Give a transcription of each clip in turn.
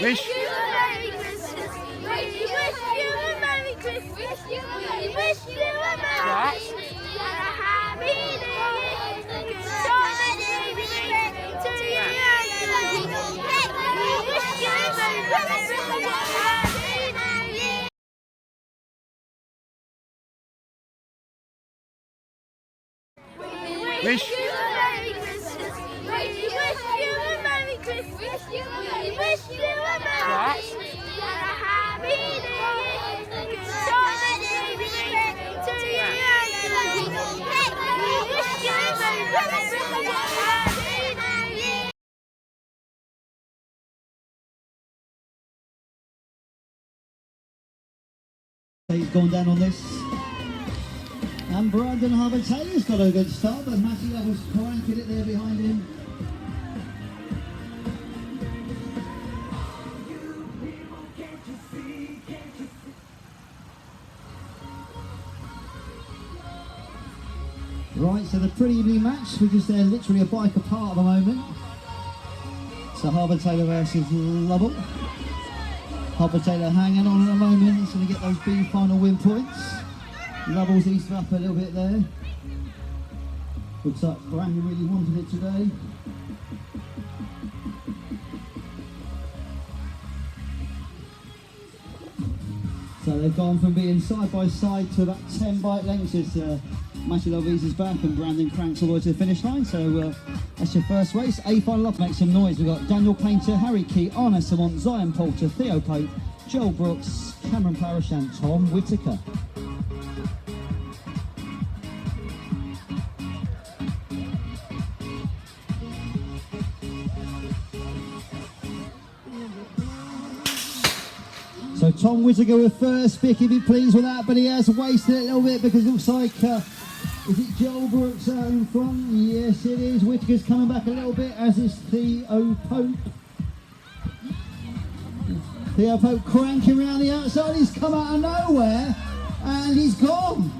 Wish you a Merry Christmas. We wish you a Merry Christmas. We wish you a Merry Christmas and a Happy New Year. To you and you. We wish you a Merry Christmas and a Happy New Year. We wish you a Merry Christmas. We wish you a Merry Christmas. We wish you a Merry Christmas and a Happy New Year. To you and you. We wish you a Merry Christmas and a Happy New Year. He's gone down on this. And Brandon Harbour-Taylor's got a good start, but Matty Lovell's cranking it there behind him. Right, so the pretty evening match, we're just there literally a bike apart at the moment. So Harbour-Taylor versus Lovell. Harbour-Taylor hanging on at the moment, he's going to get those B final win points. Lovell's eased up a little bit there. Looks like Brandon really wanted it today. So they've gone from being side by side to about 10 bike lengths as Matthew Lovell eases back and Brandon cranks all the way to the finish line. So that's your first race. A final up, make some noise. We've got Daniel Painter, Harry Key, Arna Samont, Zion Poulter, Theo Pope, Joel Brooks, Cameron Parish and Tom Whittaker. So Tom Whittaker with first pick, if you're pleased with that, but he has wasted it a little bit because it looks like, is it Joel Brooks out in front? Yes it is, Whittaker's coming back a little bit, as is Theo Pope. Theo Pope cranking around the outside, he's come out of nowhere and he's gone.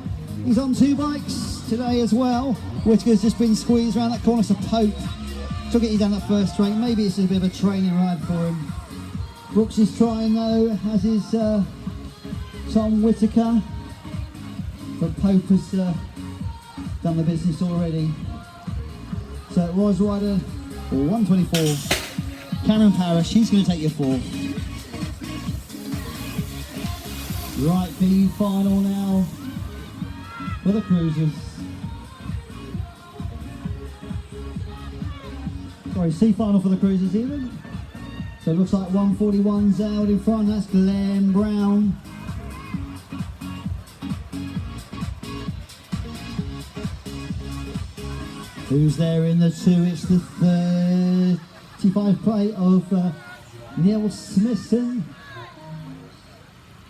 He's on two bikes today as well. Whittaker's just been squeezed around that corner, so Pope took it down that first straight. Maybe it's a bit of a training ride for him. Brooks is trying though, as is Tom Whittaker, but Pope has done the business already. So it was rider 124, Cameron Parish, he's going to take your four. Right, B final now for the cruisers. Sorry, C final for the cruisers even. So it looks like 141's out in front, that's Glenn Brown. Who's there in the two? It's the 35 plate of Neil Smithson.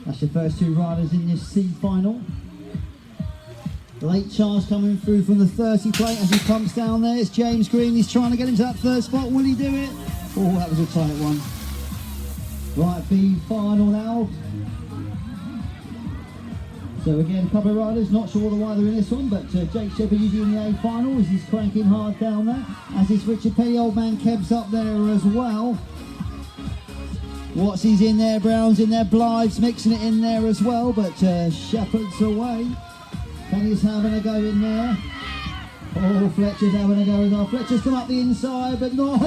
That's your first two riders in this C final. Late charge coming through from the 30 plate as he pumps down there. It's James Green, he's trying to get into that third spot. Will he do it? Oh, that was a tight one. Right, B final now. So again, a couple of riders, not sure why they're in this one, but Jake Shepherd usually in the A final as he's cranking hard down there. As is Richard Petty, old man Keb's up there as well. Watsy's in there, Brown's in there, Blythe's mixing it in there as well, but Shepherd's away. Penny's having a go in there. Oh, Fletcher's having a go as well. Fletcher's come up the inside, but no,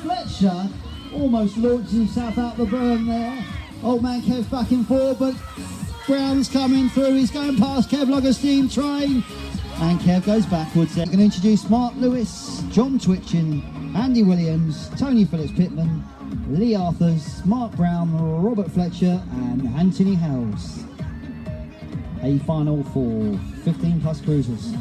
Fletcher almost launches himself out the berm there. Old man Kev's back and forth, but Brown's coming through. He's going past Kev like a steam train. And Kev goes backwards there. I'm going to introduce Mark Lewis, John Twitchin, Andy Williams, Tony Phillips Pittman, Lee Arthurs, Mark Brown, Robert Fletcher and Anthony Howes. A final for 15 plus cruisers.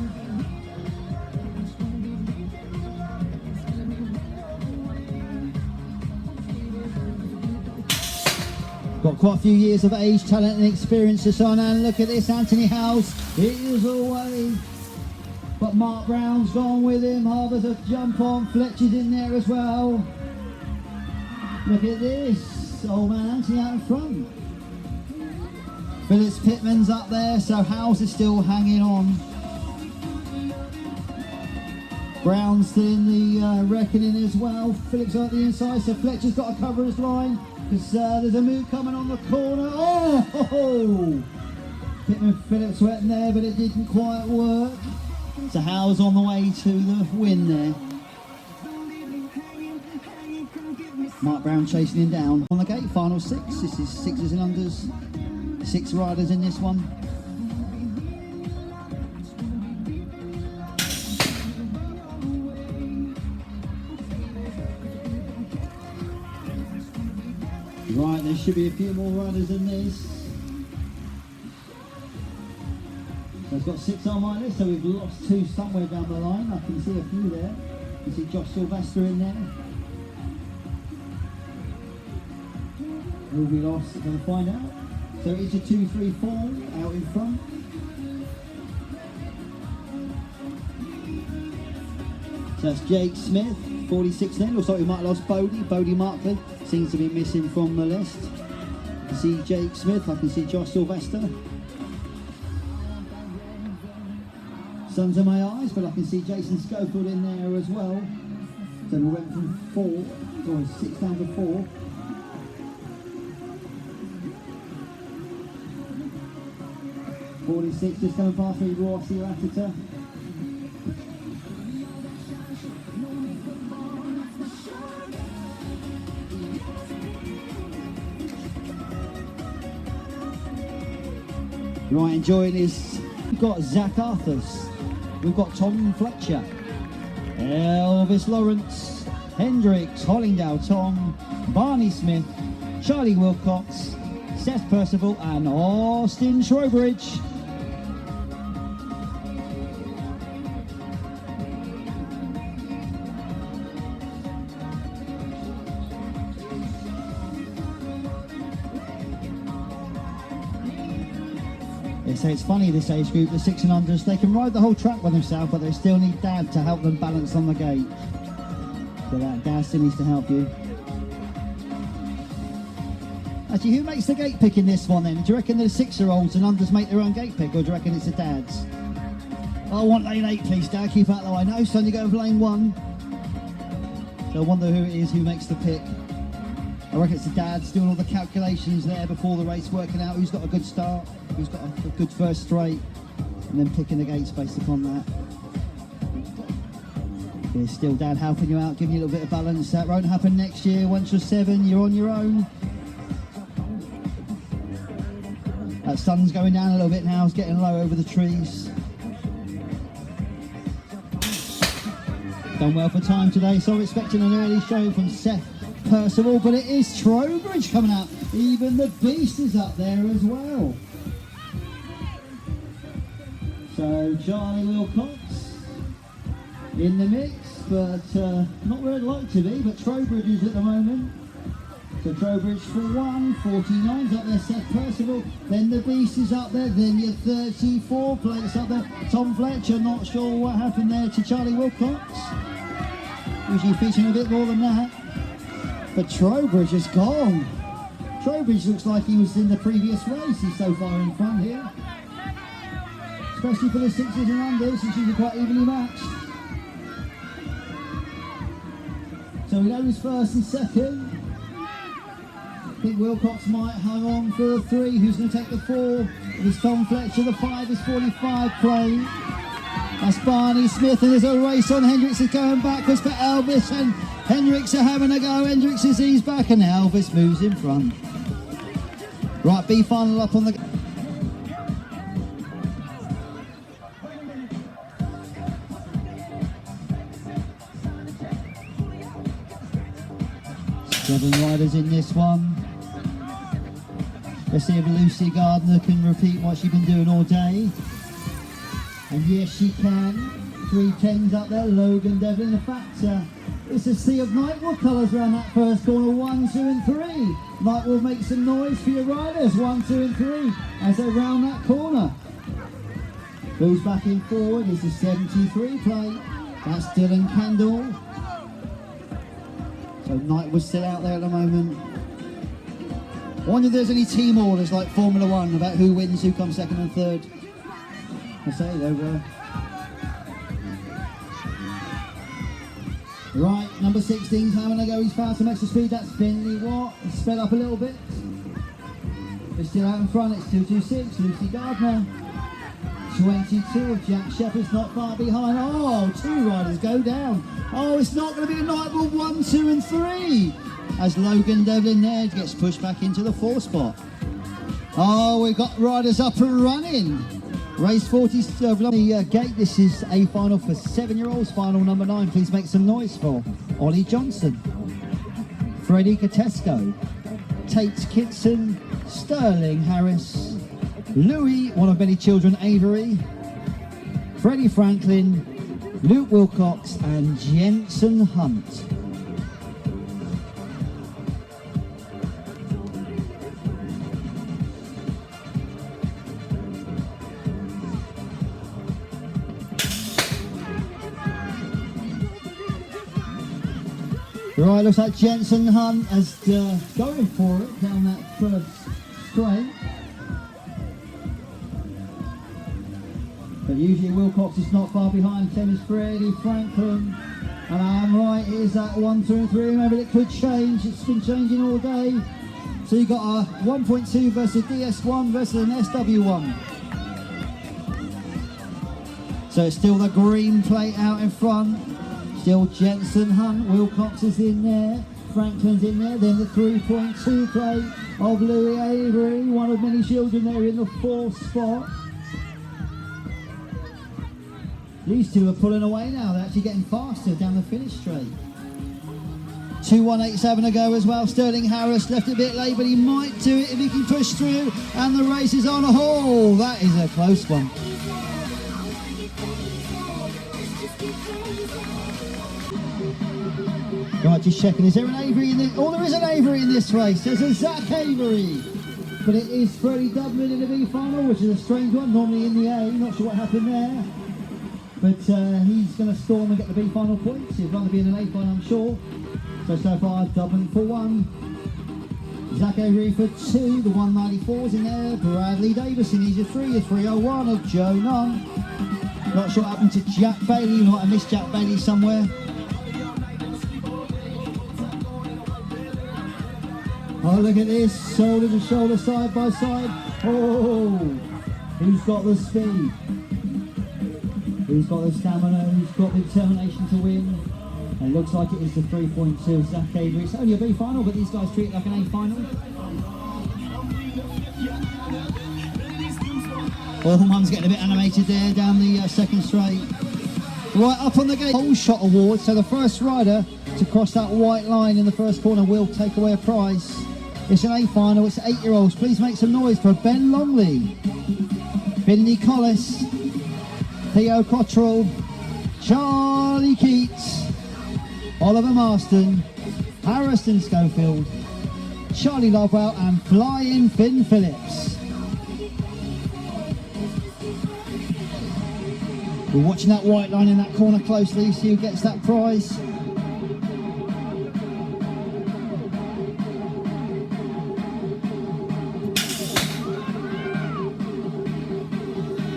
Got quite a few years of age, talent and experience to sign, and look at this, Anthony Howes, he is away. But Mark Brown's gone with him, Harbour's a jump on, Fletcher's in there as well. Look at this, old man Anthony out in front. Phillips Pittman's up there, so Howes is still hanging on. Brown's still in the reckoning as well. Phillips on the inside, so Fletcher's got to cover his line because there's a move coming on the corner. Oh! Pittman Phillips went there, but it didn't quite work. So Howe's on the way to the win there. Mark Brown chasing him down on the gate. Final 6. This is sixes and unders. 6 riders in this one. Right, there should be a few more riders in this. So it's got 6 on my list, so we've lost 2 somewhere down the line. I can see a few there. You see Josh Sylvester in there. Who we lost, going to find out. So it's a 2, 3, 4 out in front. So that's Jake Smith, 46 then. Looks like we might have lost Bodie Markley. Seems to be missing from the list. I can see Jake Smith, I can see Josh Sylvester. Sons of my eyes, but I can see Jason Schofield in there as well. So we went from 6 down to 4. .46 just coming past me, Rossi Ratita. Right, enjoying this. We've got Zach Arthurs. We've got Tom Fletcher. Elvis Lawrence. Hendricks, Hollingdale Tom. Barney Smith. Charlie Wilcox. Seth Percival and Austin Trowbridge. They say it's funny, this age group, the 6 and unders, they can ride the whole track by themselves, but they still need Dad to help them balance on the gate. So that Dad still needs to help you. Actually, who makes the gate pick in this one then? Do you reckon the 6-year-olds and unders make their own gate pick, or do you reckon it's the dads? I want lane 8 please, Dad, keep out the way. No, son, you go for lane 1. So I wonder who it is who makes the pick. I reckon it's the dads doing all the calculations there before the race, working out who's got a good start, who's got a good first straight, and then picking the gates based upon that. There's still Dad helping you out, giving you a little bit of balance. That won't happen next year. Once you're 7, you're on your own. That sun's going down a little bit now, it's getting low over the trees. Done well for time today, so I'm expecting an early show from Seth Percival, but it is Trowbridge coming out. Even the Beast is up there as well. So Charlie Wilcox in the mix, but not where I'd like to be, but Trowbridge is at the moment. So Trowbridge for 1, 49's up there, Seth Percival, then the Beast is up there, then your 34 plates up there. Tom Fletcher, not sure what happened there to Charlie Wilcox. Usually featuring a bit more than that. But Trowbridge is gone. Trowbridge looks like he was in the previous race. He's so far in front here. Especially for the 6s and unders, it's usually quite evenly matched. So we know who's first and second. I think Wilcox might hang on for the 3. Who's going to take the 4? It's Tom Fletcher. The 5 is 45 play. That's Barney Smith, and there's a race on. Hendricks is going backwards for Elvis, and Hendricks are having a go. Hendricks is eased back, and Elvis moves in front. Right, B final up on the... Seven riders in this one. Let's see if Lucy Gardner can repeat what she's been doing all day. And yes, she can. 3 10s up there. Logan Devlin. In fact, it's a sea of Nightwood colours around that first corner. 1, 2 and 3. Nightwood make some noise for your riders. 1, 2 and 3 as they round that corner. Goes back in forward. It's a 73 plate. That's Dylan Kendall. So Nightwood's still out there at the moment. I wonder if there's any team orders like Formula 1 about who wins, who comes second and third. I say though, Right, number 16's having a go. He's found some extra speed. That's Finley Watt. He's sped up a little bit. It's still out in front. It's 226. Lucy Gardner. 22 of Jack Shepherd's not far behind. Oh, two riders go down. Oh, it's not going to be a night with 1, 2 and 3. As Logan Devlin there gets pushed back into the 4 spot. Oh, we've got riders up and running. Race 40, the gate. This is a final for 7-year-olds. Final number 9. Please make some noise for Ollie Johnson, Freddie Katesco, Tate Kitson, Sterling Harris, Louis, one of many children, Avery, Freddie Franklin, Luke Wilcox and Jensen Hunt. Right, looks like Jensen Hunt is going for it down that first straight. But usually Wilcox is not far behind. Same as Freddie Franklin. And I am right, it is that 1, 2 and 3. Maybe it could change. It's been changing all day. So you've got a 1.2 versus DS1 versus an SW1. So it's still the green plate out in front. Still Jensen Hunt, Wilcox is in there, Franklin's in there, then the 3.2 plate of Louis Avery, one of many children there in the 4th spot. These two are pulling away now, they're actually getting faster down the finish straight. 2:187 to go as well. Sterling Harris left a bit late, but he might do it if he can push through, and the race is on. Oh, that is a close one. Right, just checking, is there an Avery in this? Oh, there is an Avery in this race. There's a Zach Avery. But it is Freddie Dublin in the B final, which is a strange one, normally in the A. Not sure what happened there. But he's going to storm and get the B final points. He'd rather be in an A final, I'm sure. So far, Dublin for 1. Zach Avery for 2. The 194's in there. Bradley Davison, he's a 3. A 301 of Joe Nunn. Not sure what happened to Jack Bailey. You might have missed Jack Bailey somewhere. Oh, look at this, shoulder to shoulder, side by side. Oh, who's got the speed? Who's got the stamina? Who's got the determination to win? And it looks like it is the 3.2 Zach Avery. It's only a B final, but these guys treat it like an A final. Well, one's getting a bit animated there down the second straight. Right, up on the gate, Whole Shot Award. So the first rider to cross that white line in the first corner will take away a prize. It's an A final, it's 8-year-olds. Please make some noise for Ben Longley, Finley Collis, Theo Cottrell, Charlie Keats, Oliver Marston, Harrison Schofield, Charlie Lovewell and Flying Finn Phillips. We're watching that white line in that corner closely, see who gets that prize.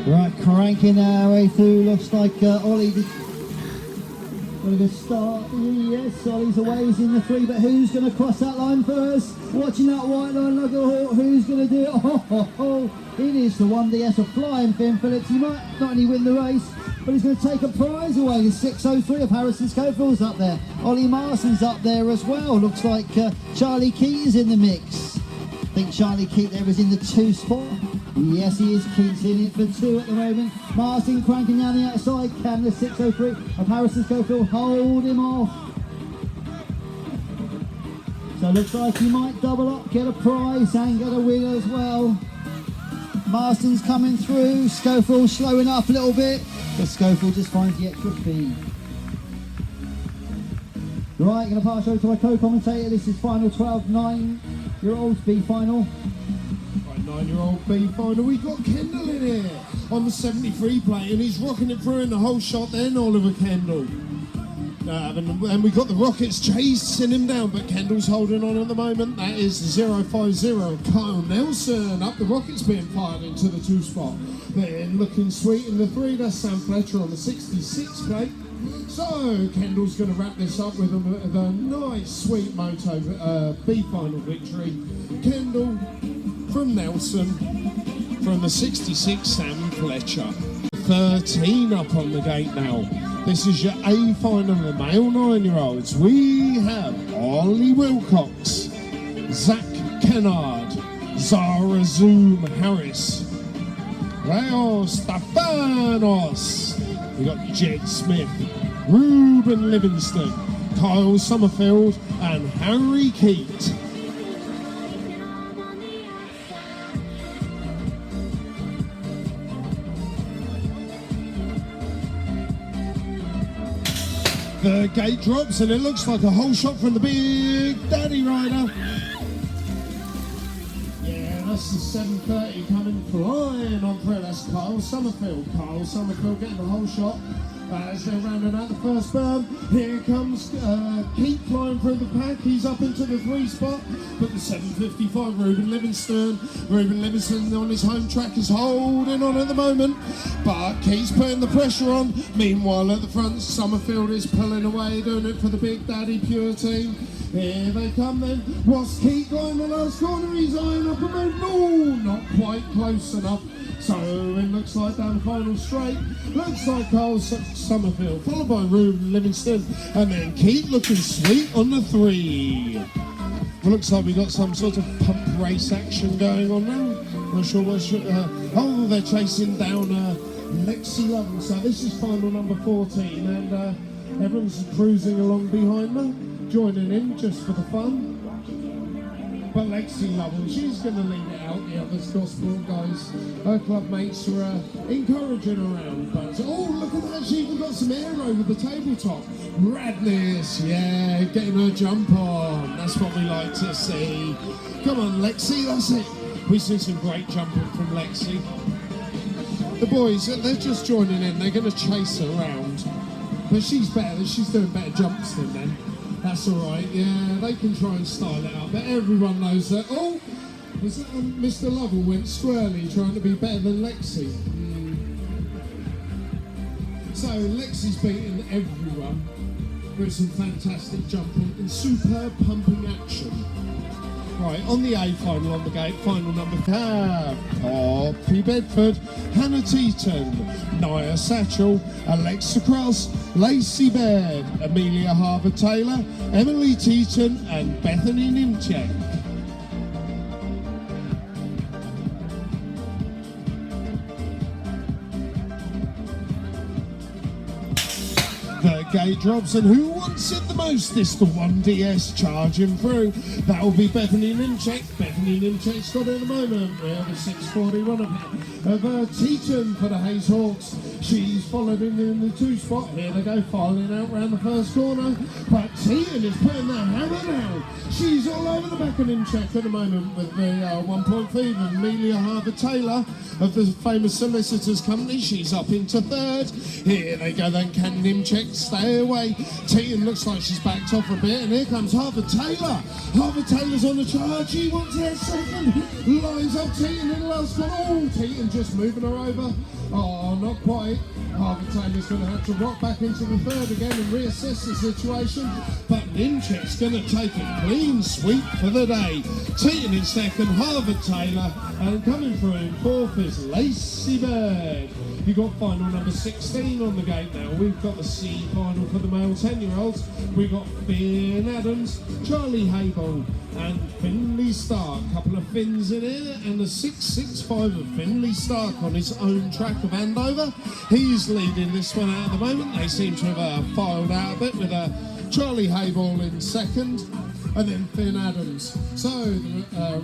Right, cranking our way through. Looks like Ollie got a good start. Yes, Ollie's away, he's in the 3, but who's going to cross that line first? Watching that white line, look at who's going to do it. Oh, it is the 1DS of Flying Finn Phillips. He might not only win the race, but he's going to take a prize away. The 6:03 of Harrison Schofield's up there. Ollie Marston's up there as well. Looks like Charlie Keat is in the mix. I think Charlie Keat there is in the 2 spot. Yes, he is. Keats in it for 2 at the moment. Marston cranking down the outside. Can the 6:03 of Harrison Schofield hold him off? So it looks like he might double up, get a prize and get a win as well. Marston's coming through. Schofield slowing up a little bit, but Schofield just finds the extra speed. Right, going to pass over to my co-commentator. This is final 12, 9-year-olds B final. 9-year-old B final. We've got Kendall in here on the 73 plate, and he's rocking it through in the whole shot then, Oliver Kendall. And we've got the Rockets chasing him down, but Kendall's holding on at the moment. That is 050 Kyle Nelson. Up the Rockets being fired into the 2 spot. Then looking sweet in the 3, that's Sam Fletcher on the 66 plate. So Kendall's going to wrap this up with a nice sweet moto B final victory. Kendall from Nelson from the 66 Sam Fletcher. 13 up on the gate now. This is your A final of the male 9-year-olds. We have Ollie Wilcox, Zach Kennard, Zara Zoom Harris, Rayo Stefanos. We got Jed Smith, Ruben Livingston, Kyle Summerfield, and Harry Keat. The gate drops and it looks like a whole shot from the Big Daddy rider. Yeah, that's the 730 coming flying on through. That's Kyle Summerfield. Kyle Summerfield getting the whole shot. As they're rounding out the first berm, here comes Keith flying through the pack. He's up into the 3 spot, but the 755 Ruben Livingston on his home track is holding on at the moment, but Keith's putting the pressure on. Meanwhile, at the front, Summerfield is pulling away, doing it for the Big Daddy Pure team. Here they come then. What's Keith got in the last corner? He's eyeing up a move. No, not quite close enough. So it looks like down the final straight, looks like Kyle Summerfield, followed by Ruben Livingston, and then Keith looking sweet on the 3. Well, looks like we got some sort of pump race action going on now. Not sure what. Oh, they're chasing down Lexi Lovell. So this is final number 14, and everyone's cruising along behind them, joining in just for the fun. But Lexi Lovell, she's going to lead it out. The others gospel guys, her club mates are encouraging her around. But oh, look at that! She even got some air over the tabletop. Radness, yeah, getting her jump on. That's what we like to see. Come on, Lexi, that's it. We see some great jumping from Lexi. The boys, they're just joining in. They're going to chase her around. But she's better. She's doing better jumps than them. That's all right, yeah, they can try and style it up, but everyone knows that. Oh, was that Mr. Lovell went squarely trying to be better than Lexi? So Lexi's beaten everyone with some fantastic jumping and superb pumping action. Right, on the A final on the gate, final number 5. Poppy Bedford, Hannah Teaton, Nia Satchel, Alexa Cross, Lacey Baird, Amelia Harbour-Taylor, Emily Teaton, and Bethany Nimchek. The gate drops, and who wants it the most? It's the 1DS charging through. That will be Bethany Nimchek. Bethany Nimchek's got it at the moment. We have a 640 run of Teaton for the Hayes Hawks. She's followed in the 2 spot. Here they go, filing out round the first corner. But Teaton is putting the hammer down. She's all over the back of Nimchek at the moment with the 1 point feed. Amelia Harbour-Taylor of the famous solicitors company. She's up into 3rd. Here they go then. Can Nimchek stay away? Teaton looks like she's backed off a bit, and here comes Harbour-Taylor. Harbour-Taylor's on the charge. She wants her 2nd. Lines up Teaton in the last one. Oh, Teaton just moving her over. Oh, not quite. Harbour-Taylor's going to have to rock back into the 3rd again and reassess the situation. But Nimchek's going to take a clean sweep for the day. Teaton in 2nd, Harbour-Taylor, and coming through in 4th is Lacey Bird. You've got final number 16 on the gate now. We've got the C final for the male 10-year-olds. We've got Finn Adams, Charlie Hayball, and Finley Stark. A couple of Finns in here, and the 665 of Finley Stark on his own track of Andover. He's leading this one out at the moment. They seem to have filed out a bit with Charlie Hayball in 2nd. And then Finn Adams. So,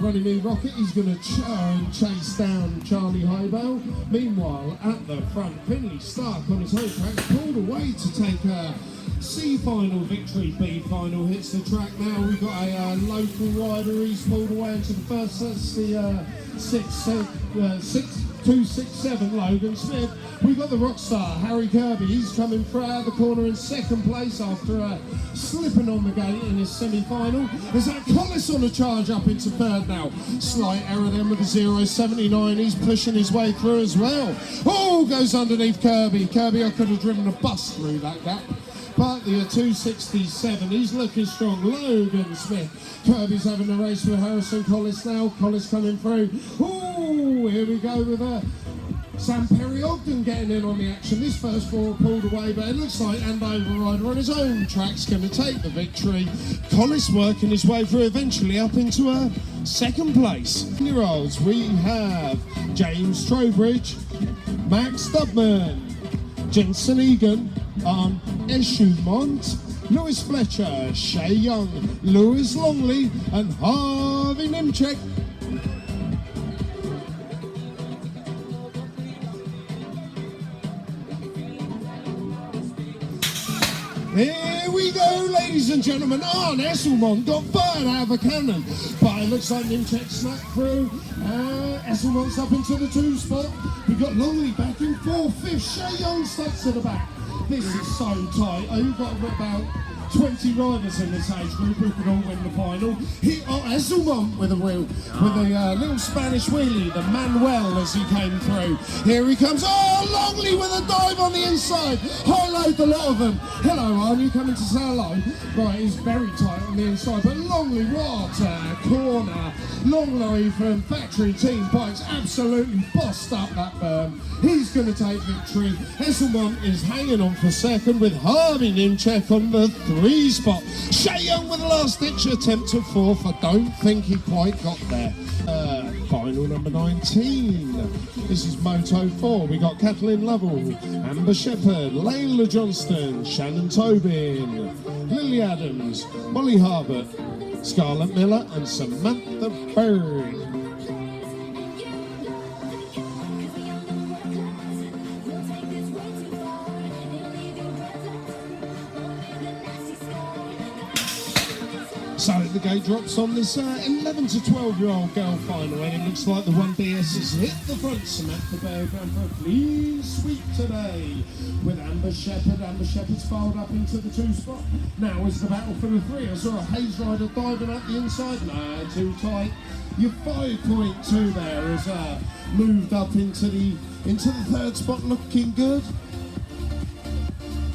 Runnymede Rocket, he's going to chase down Charlie Hayball. Meanwhile, at the front, Finley Stark on his home track pulled away to take a C final victory. B final hits the track now. We've got a local rider. He's pulled away into the first. That's the 6 267 Logan Smith. We've got the rock star Harry Kirby. He's coming through out of the corner in second place after slipping on the gate in his semi-final. There's that Collis on the charge up into third now. Slight error then with the 0.79. He's pushing his way through as well. Oh, goes underneath Kirby. Kirby, I could have driven a bus through that gap. But the 267, he's looking strong. Logan Smith. Kirby's having a race with Harrison Collis now. Collis coming through. Oh, here we go with Sam Perry-Ogden getting in on the action. This first four pulled away, but it looks like Andover Rider on his own track's going to take the victory. Collis working his way through, eventually up into second place. Year-olds, we have James Trowbridge, Max Dubman, Jensen Egan on Eshumont, Lewis Fletcher, Shay Young, Lewis Longley and Harvey Nimchek. Here we go, ladies and gentlemen. Arne Esselmont got fired out of a cannon, but it looks like Nimchek snuck through. Esselmont's up into the 2 spot. We've got Longley back in 4th, 5th. Shay Young stuck to the back. This is so tight. You've got about 20 riders in this age group who could all win the final. Esselmont with a little Spanish wheelie, the Manuel as he came through. Here he comes. Oh, Longley with a dive on the inside. Highlight the lot of them. Hello, Arne, you coming to say hello? Right, he's very tight on the inside, but Longley, what a corner. Longley from Factory Team Bikes absolutely bossed up that berm. He's going to take victory. Esselmont is hanging on for second with Harvey Nimchek on the 3 spot. Shay Young with a last-ditch attempt at 4th. I don't think he quite got there. Final number 19. This is Moto 4. We got Kathleen Lovell, Amber Shepherd, Layla Johnston, Shannon Tobin, Lily Adams, Molly Harbert, Scarlett Miller and Samantha Berg. So the gate drops on this 11 to 12-year-old girl final, and it looks like the 1BS has hit the front. Samantha Berg ran for a clean sweep today with Amber Shepherd. Amber Shepherd's filed up into the 2 spot. Now is the battle for the 3. I saw a Hayes rider diving up the inside. Nah, too tight. Your 5.2 there has moved up into the 3rd spot, looking good.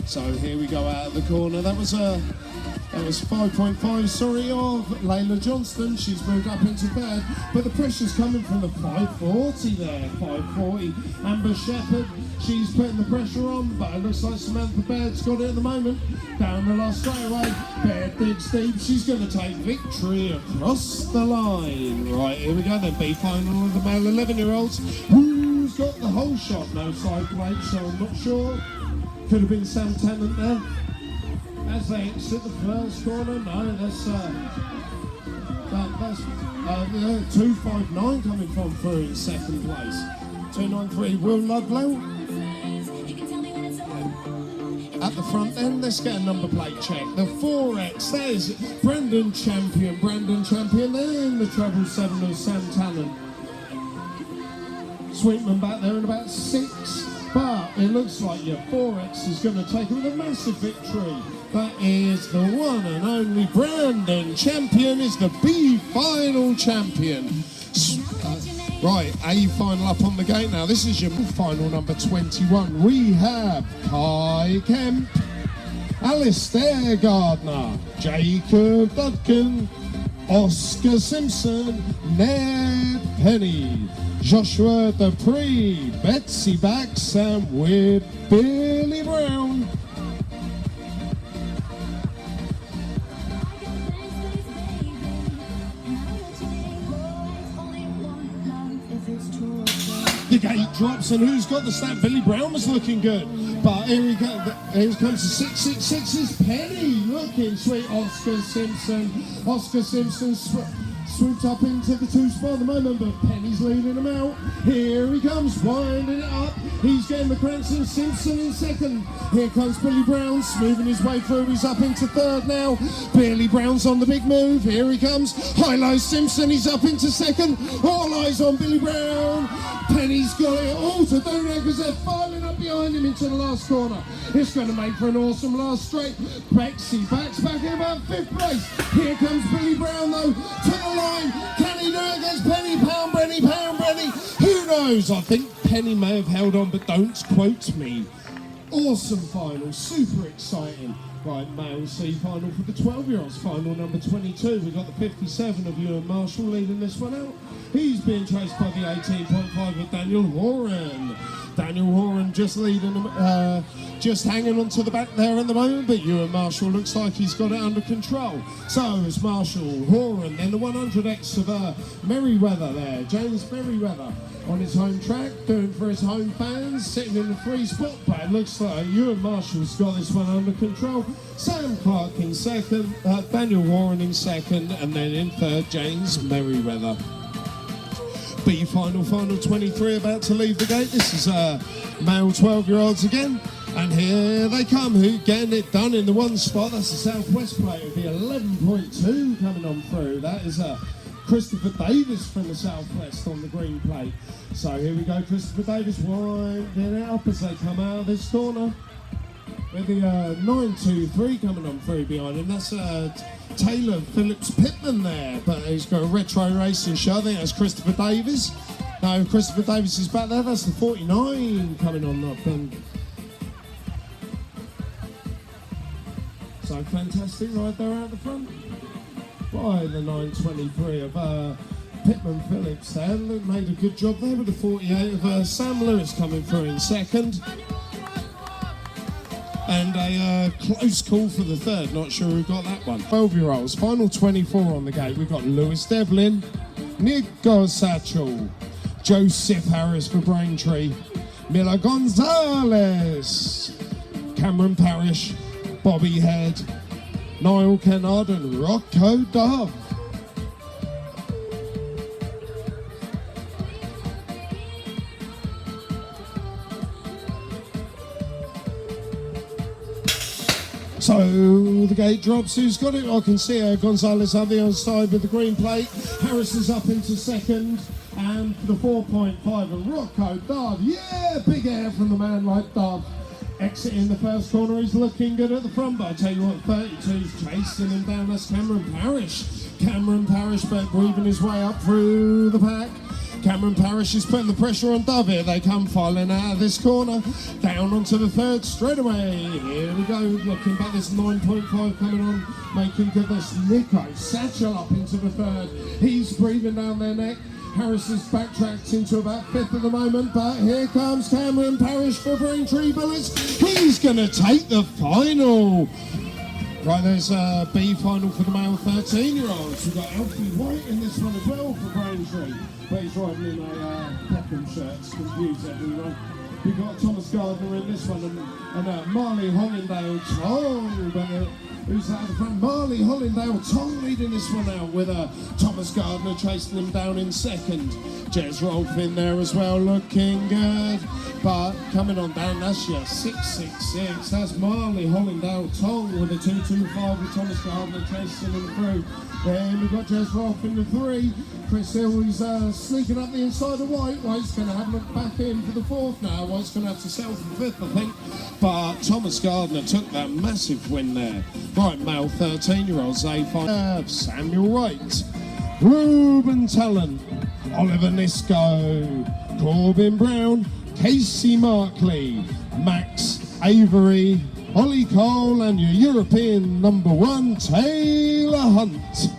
So here we go out of the corner. That was 5.5, sorry, of Layla Johnston. She's moved up into 3rd, but the pressure's coming from the 540 there. 540. Amber Shepherd, she's putting the pressure on, but it looks like Samantha Baird's got it at the moment. Down the last straightaway, Baird digs deep. She's going to take victory across the line. Right, here we go then. B final of the male 11-year-olds. Who's got the whole shot? No side plate, so I'm not sure. Could have been Sam Tennant there. As they exit the first corner, no, that's 259 coming from through in 2nd place. 293, Will Ludlow. At the front end, let's get a number plate check. The 4X, that is Brandon Champion. Then the treble 7 of Sam Tennant. Sweetman back there in about 6. But it looks like your 4X is going to take it with a massive victory. That is the one and only Brandon Champion is the B final champion. Right, A final up on the gate now. This is your final number 21. We have Kai Kemp, Alistair Gardner, Jacob Dudkin, Oscar Simpson, Ned Penny, Joshua Dupree, Betsy Bax, and with Billy Brown. The gate drops, and who's got the snap? Billy Brown was looking good. But here we go. Here comes the 666 is Penny. Looking sweet. Oscar Simpson swooped up into the 2 spot at the moment, but Penny's leading him out. Here he comes, winding it up. He's getting the Cranston Simpson in second. Here comes Billy Brown, smoothing his way through. He's up into third now. Billy Brown's on the big move. Here he comes. High-low Simpson, he's up into second. All eyes on Billy Brown. Penny's got it all to do now because they're filing up behind him into the last corner. It's going to make for an awesome last straight. Bexy backs back in about 5th place. Here comes Billy Brown though to the line. Can he do it against Penny? Pound Brenny. Who knows? I think Penny may have held on, but don't quote me. Awesome final, super exciting. Right, male C final for the 12-year-olds, final number 22. We've got the 57 of Ewan Marshall leading this one out. He's being chased by the 18.5 of Daniel Horan. Daniel Horan just leading them, just hanging on to the back there at the moment, but Ewan Marshall looks like he's got it under control. So is Marshall, Horan, then the 100X of Merriweather there, James Merriweather on his home track, doing for his home fans, sitting in the 3 spot, but it looks like Ewan Marshall's got this one under control. Sam Clark in second, Daniel Horan in second, and then in third, James Merriweather. B final 23 about to leave the gate. This is male 12-year-olds again, and here they come, who getting it done in the 1 spot. That's the Southwest plate of the 11.2 coming on through. That is Christopher Davis from the Southwest on the green plate. So here we go, Christopher Davis winding it up as they come out of this corner. With the 9.23 coming on through behind him. That's Taylor Phillips Pittman there, but he's got a retro racing shirt. I think that's Christopher Davis. No, Christopher Davis is back there. That's the 49 coming on up. And so fantastic right there out the front by the 9.23 of Pittman Phillips there. Luke made a good job there with the 48 of Sam Lewis coming through in second. And a close call for the third, not sure who got that one. 12-year-olds, final 24 on the gate. We've got Lewis Devlin, Nick Gosatchel, Joseph Harris for Braintree, Miller Gonzalez, Cameron Parrish, Bobby Head, Niall Kennard and Rocco Dove. So the gate drops. Who's got it? I can see Gonzalez on the other side with the green plate. Harris is up into second. And for the 4.5 and Rocco Dove. Yeah, big air from the man like Dove. Exiting the first corner, he's looking good at the front, but I tell you what, 32's chasing him down. That's Cameron Parrish. Cameron Parrish, but weaving his way up through the pack. Cameron Parrish is putting the pressure on Dove here. They come filing out of this corner, down onto the third straightaway. Here we go, looking back, this 9.5 coming on, making good. This Nico Satchel up into the third. He's breathing down their neck. Harris is backtracked into about 5th at the moment, but here comes Cameron Parrish for Braintree Bullets. He's going to take the final. Right, there's a B final for the male 13-year-olds. We've got Alfie White in this one as well for Braintree, but he's riding in a Peckham shirt to confuse everyone. We've got Thomas Gardner in this one and Marley Hollindale Tong, but who's out of the front? Marley Hollindale Tong leading this one out with Thomas Gardner chasing him down in second. Jez Rolfe in there as well, looking good. But coming on down, that's your 666. That's Marley Hollindale Tong with a 225 with Thomas Gardner chasing him through. Then we've got Jez Rolfe in the 3. Chris Hill is sneaking up the inside of White. White's going to have a look back in for the 4th now. White's going to have to sell for the 5th, I think. But Thomas Gardner took that massive win there. Right, male 13-year-olds, A5. Samuel Wright, Ruben Talon, Oliver Nisco, Corbin Brown, Casey Markley, Max Avery, Ollie Cole, and your European number 1, Taylor Hunt.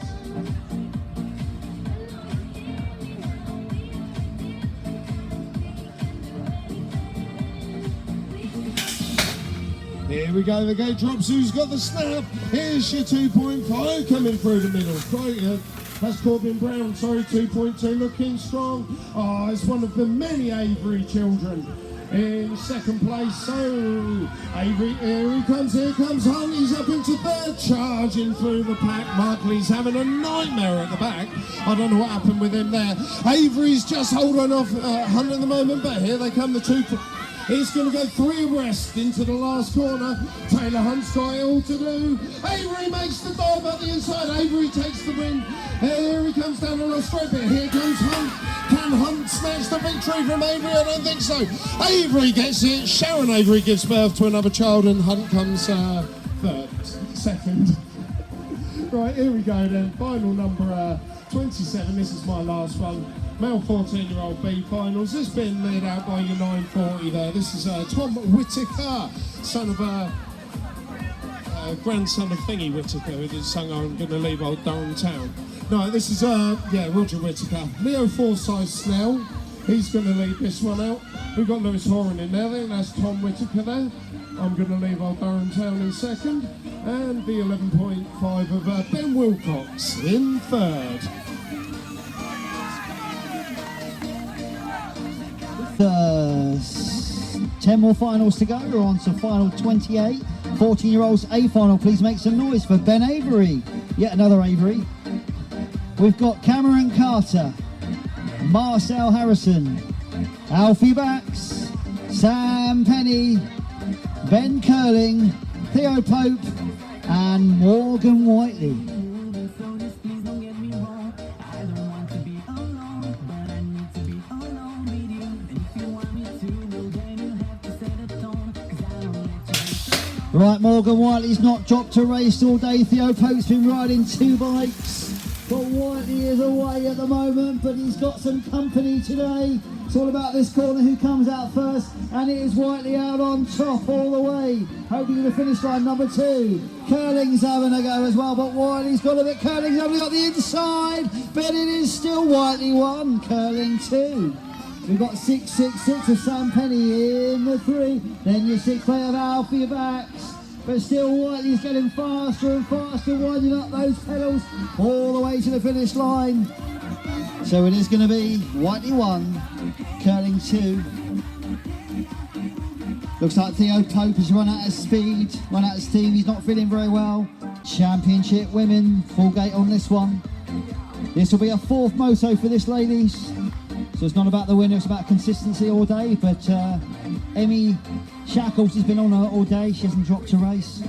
Here we go, the gate drops. Who's got the snap? Here's your 2.5 coming through the middle. Right, that's Corbin Brown, sorry, 2.2 looking strong. Oh, it's one of the many Avery children. in second place. So Avery, here comes Hunt. He's up into third, charging through the pack. Markley's having a nightmare at the back. I don't know what happened with him there. Avery's just holding off Hunt at the moment, but here they come, the two. He's going to go 3 abreast into the last corner. Taylor Hunt's got it all to do. Avery makes the dive up the inside. Avery takes the win. Here he comes down on a straight bit. Here comes Hunt. Can Hunt snatch the victory from Avery? I don't think so. Avery gets it. Sharon Avery gives birth to another child, and Hunt comes second. Right, here we go then. Final number 27. This is my last one. Male 14-year-old B finals. This been led out by your 940 there. This is Tom Whittaker, son of grandson of Thingy Whittaker, who did sung I'm Gonna Leave Old Durham Town. No, this is Roger Whittaker. Leo Forsyth Snell. He's going to lead this one out. We've got Lewis Horan in there. I think that's Tom Whittaker there. I'm Gonna Leave Old Durham Town in second. And the 11.5 of Ben Wilcox in third. 10 more finals to go. We're on to final 28. 14-year-olds A final. Please make some noise for Ben Avery. Yet another Avery. We've got Cameron Carter, Marcel Harrison, Alfie Bax, Sam Penny, Ben Curling, Theo Pope, and Morgan Whiteley. Right, Morgan Whiteley's not dropped a race all day. Theo Pope's been riding 2 bikes. But Whiteley is away at the moment, but he's got some company today. It's all about this corner, who comes out first, and it is Whiteley out on top all the way. Hoping to the finish line, number 2. Curling's having a go as well, but Whiteley's got a bit. Curling's only got the inside, but it is still Whiteley 1, Curling 2. We've got 666 of Sam Penny in the 3. Then your 6 player of Alfie Bax. But still Whiteley's getting faster and faster, winding up those pedals all the way to the finish line. So it is going to be Whiteley 1, Curling 2. Looks like Theo Pope has run out of speed, run out of steam. He's not feeling very well. Championship women, full gate on this one. This will be a 4th moto for this, ladies. So it's not about the winner, it's about consistency all day. But Emmy Shackles has been on her all day. She hasn't dropped a race.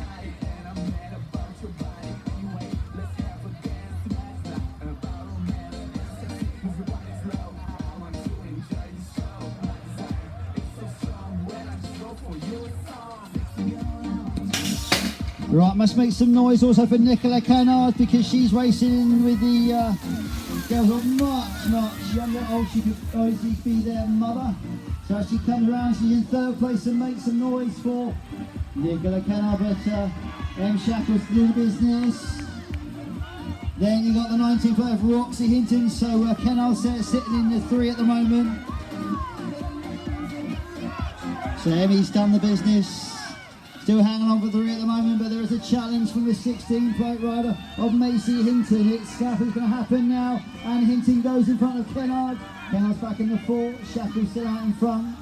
Right, must make some noise also for Nicola Kennard, because she's racing with the girls are much younger. Oh, she could obviously be their mother. So as she comes around, she's in 3rd place, and makes some noise for Nicola Kennard, but M. Shackles to do the business. Then you got the 19th player for Roxy Hinton, so Kennard's sitting in the 3 at the moment. So Emmy's done the business. Still hanging on for 3 at the moment, but there is a challenge from the 16 plate rider of Macy Hinton. It's who's going to happen now, and Hinton goes in front of Kennard. Kennard's back in the 4, Shackles still out in front.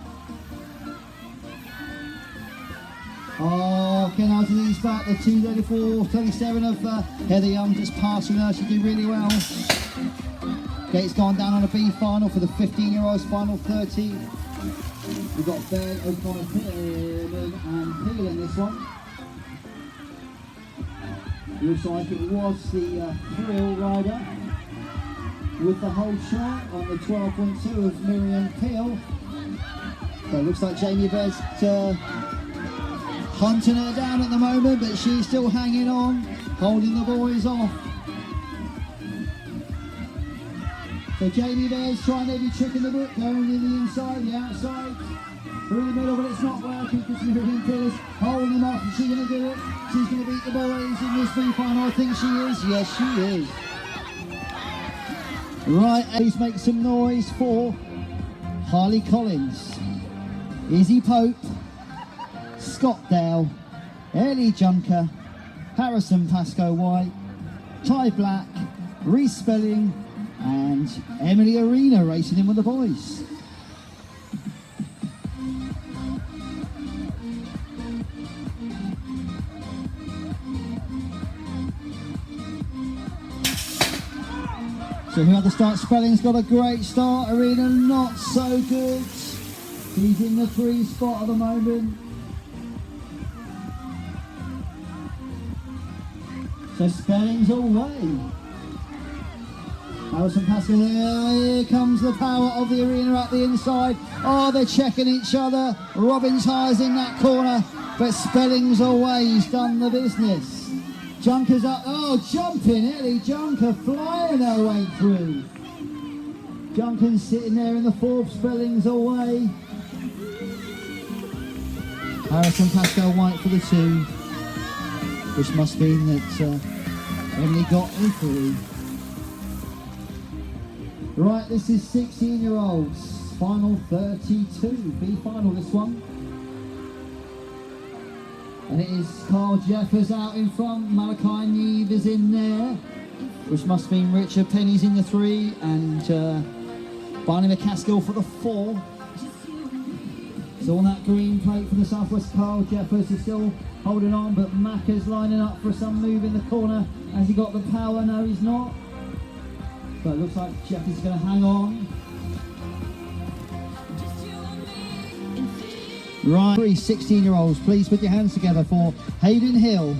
Oh, Kennard's in his back, the 2:34.27 of Heather Young just passing her. She did really well. Gates gone down on a B final for the 15-year-olds, final 30. We've got Ben O'Connor and Peel in this one. Looks like it was the Thrill rider with the whole chart on the 12.2 of Miriam Peel. So it looks like Jamie Bear's hunting her down at the moment, but she's still hanging on, holding the boys off. So Jamie Bear's trying every trick in the book, going in the inside, the outside, through the middle, but it's not working because Miriam Peel is holding them off. Is she going to do it? She's going to beat the boys in this V-final. I think she is. Yes, she is. Right, please make some noise for Harley Collins, Izzy Pope, Scott Dale, Ellie Junker, Harrison Pascoe White, Ty Black, Reese Spelling, and Emily Arena racing in with the boys. So who had the start? Spelling's got a great start. Arena not so good. He's in the 3 spot at the moment. So Spelling's away. Alison Pascal, here comes the power of the arena up the inside. Oh, they're checking each other. Robbins High's in that corner, but Spelling's away. He's done the business. Junker's up. Oh, jumping Ellie Junker, flying her way through. Junker's sitting there in the 4th. Spelling's away. Harrison Pascal White for the 2, which must mean that Emily got a 3. Right, this is 16-year-olds, final 32, B final this one. And it is Carl Jeffers out in front, Malachi Neve is in there, which must mean Richard Penny's in the 3, and Barney McCaskill for the 4. So on that green plate for the Southwest, Carl Jeffers is still holding on, but Macca's lining up for some move in the corner. Has he got the power? No, he's not. But it looks like Jeffers is going to hang on. Right, 3 16-year-olds, please put your hands together for Hayden Hill,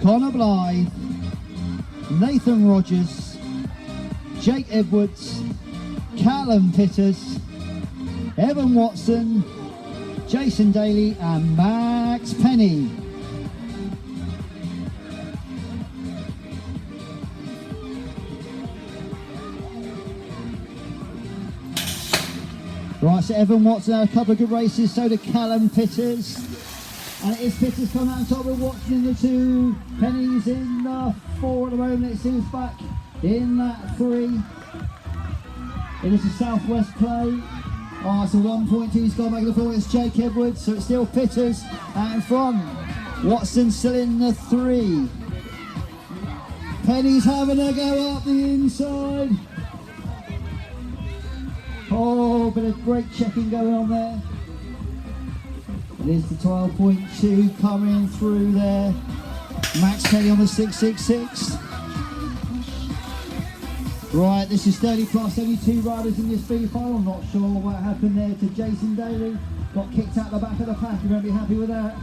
Connor Blythe, Nathan Rogers, Jake Edwards, Callum Pitters, Evan Watson, Jason Daly and Max Penny. Right, so Evan Watson had a couple of good races, so did Callum Pitters. And it is Pitters coming out on top with Watson in the 2. Penny's in the 4 at the moment, it seems back in that 3. It is a Southwest play. Oh, it's a 1.2, he's gone back in the 4, it's Jake Edwards, so it's still Pitters out in front. Watson still in the 3. Penny's having a go up the inside. Oh, bit of great checking going on there. It is the 12.2 coming through there. Max Penny on the 666. Right, this is 30 plus, only 2 riders in this B final. I'm not sure what happened there to Jason Daly. Got kicked out the back of the pack, you won't be happy with that.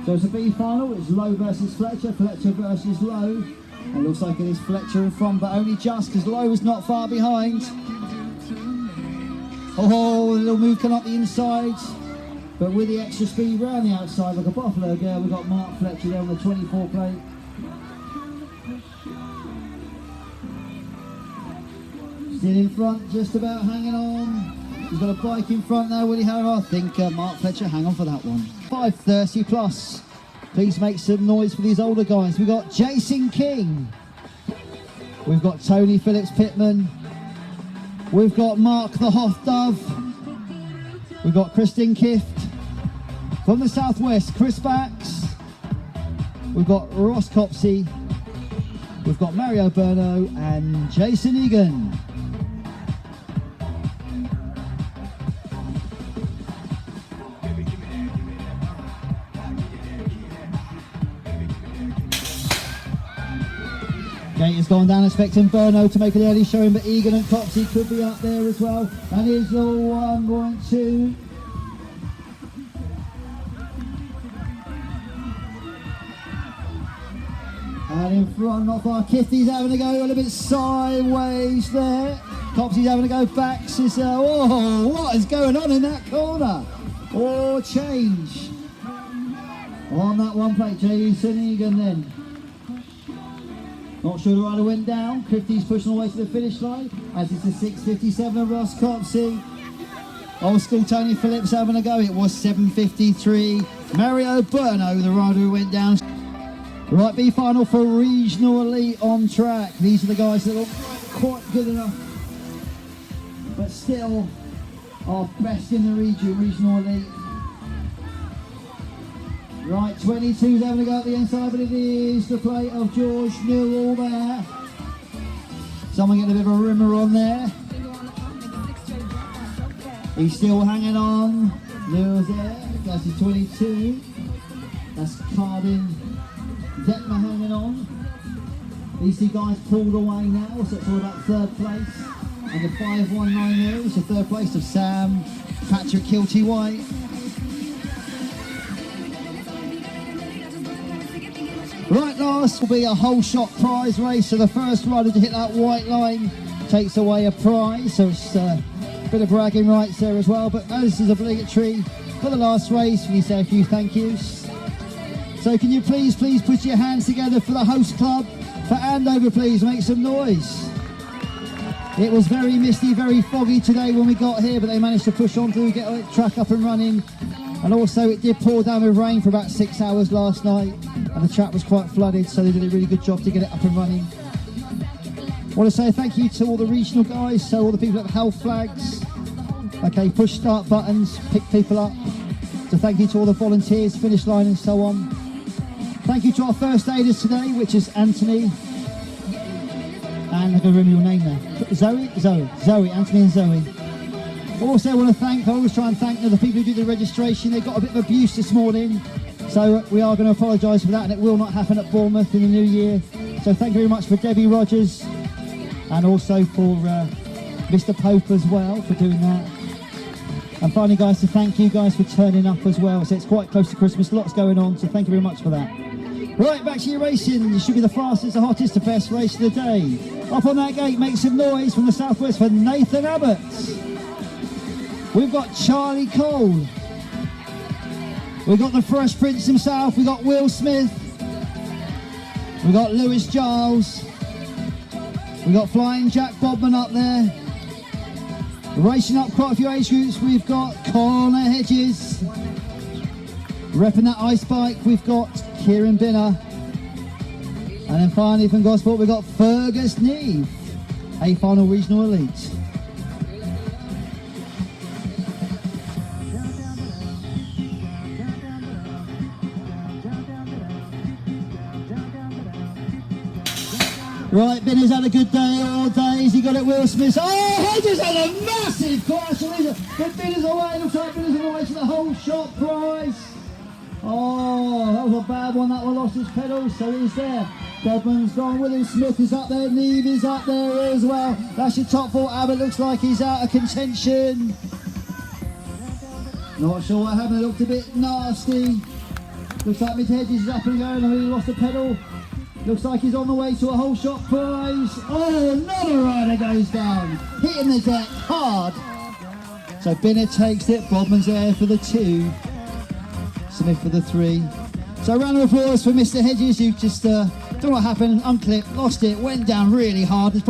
So it's a B final, it's Lowe versus Fletcher, Fletcher versus Lowe. It looks like it is Fletcher in front, but only just because Lowe is not far behind. Oh, a little move coming up the inside, but with the extra speed round the outside, like a Buffalo girl, we've got Mark Fletcher there on the 24 plate. Still in front, just about hanging on. He's got a bike in front now, will he hang on? I think Mark Fletcher, hang on for that one. 5:30 plus. Please make some noise for these older guys. We've got Jason King. We've got Tony Phillips Pittman. We've got Mark the Hoff Dove. We've got Kristen Kift. From the Southwest, Chris Bax. We've got Ross Copsey. We've got Mario Berno and Jason Egan. Gate has gone down, expecting Berno to make an early showing, but Egan and Copsey could be up there as well. And here's the 1.2. And in front, not far, Kitty's having a go a little bit sideways there. Copsey's having a go back. Oh, what is going on in that corner? Oh, change. On that one plate, Jason Egan then. Not sure the rider went down. Christie's pushing away to the finish line, as it's the 6.57 of Ross Copsey. Old school Tony Phillips having a go. It was 7.53. Mario Berno, the rider who went down. Right, B final for Regional Elite on track. These are the guys that look quite good enough, but still are best in the region, Regional Elite. Right, 22's having a go at the inside, but it is the plate of George Newell there. Someone getting a bit of a rimmer on there. He's still hanging on. Newell's there. That's his 22. That's Cardin Detmer hanging on. These two guys pulled away now, so it's all about third place. And the 519 there is the third place of Sam, Patrick Kilty White. Right, last will be a whole shot prize race. So the first rider to hit that white line takes away a prize. So it's a bit of bragging rights there as well. But as this is obligatory for the last race, we need to say a few thank yous. So can you please put your hands together for the host club? For Andover, please make some noise. It was very misty, very foggy today when we got here, but they managed to push on through, get the track up and running. And also it did pour down with rain for about 6 hours last night, and the track was quite flooded, so they did a really good job to get it up and running. I want to say thank you to all the regional guys, so all the people at the health flags. Okay, push start buttons, pick people up. So thank you to all the volunteers, finish line and so on. Thank you to our first aiders today, which is Anthony, and I'm going to remember your name there. Zoe, Anthony and Zoe. Also I want to thank, I always try and thank the people who do the registration. They got a bit of abuse this morning, so we are going to apologise for that, and it will not happen at Bournemouth in the new year. So thank you very much for Debbie Rogers, and also for Mr Pope as well for doing that. And finally guys, to thank you guys for turning up as well. So it's quite close to Christmas, lots going on, so thank you very much for that. Right, back to your racing. It should be the fastest, the hottest, the best race of the day. Up on that gate, make some noise from the southwest for Nathan Abbott. We've got Charlie Cole. We've got the Fresh Prince himself. We've got Will Smith. We've got Lewis Giles. We've got Flying Jack Bodman up there. Racing up quite a few age groups, we've got Connor Hedges. Repping that ice bike, we've got Kieran Binner. And then finally from Gosport, we've got Fergus Neve, a final regional elite. Right, Binner's had a good day all day. He got it, Will Smith. Oh, Hedges had a massive crash. But Binner's away. Looks like Binner's away to the whole shot prize. Oh, that was a bad one. That one lost his pedals, so he's there. Bodman's gone. William Smith is up there. Neve is up there as well. That's your top four. Abbott looks like he's out of contention. Not sure what happened. It looked a bit nasty. Looks like Mick Hedges is up and going. I mean, he lost a pedal. Looks like he's on the way to a whole shot prize. Oh, another rider goes down, hitting the deck hard. So Binner takes it, Bodman's there for the 2, Smith for the 3. So a round of applause for Mr Hedges, who just, don't know what happened, unclipped, lost it, went down really hard.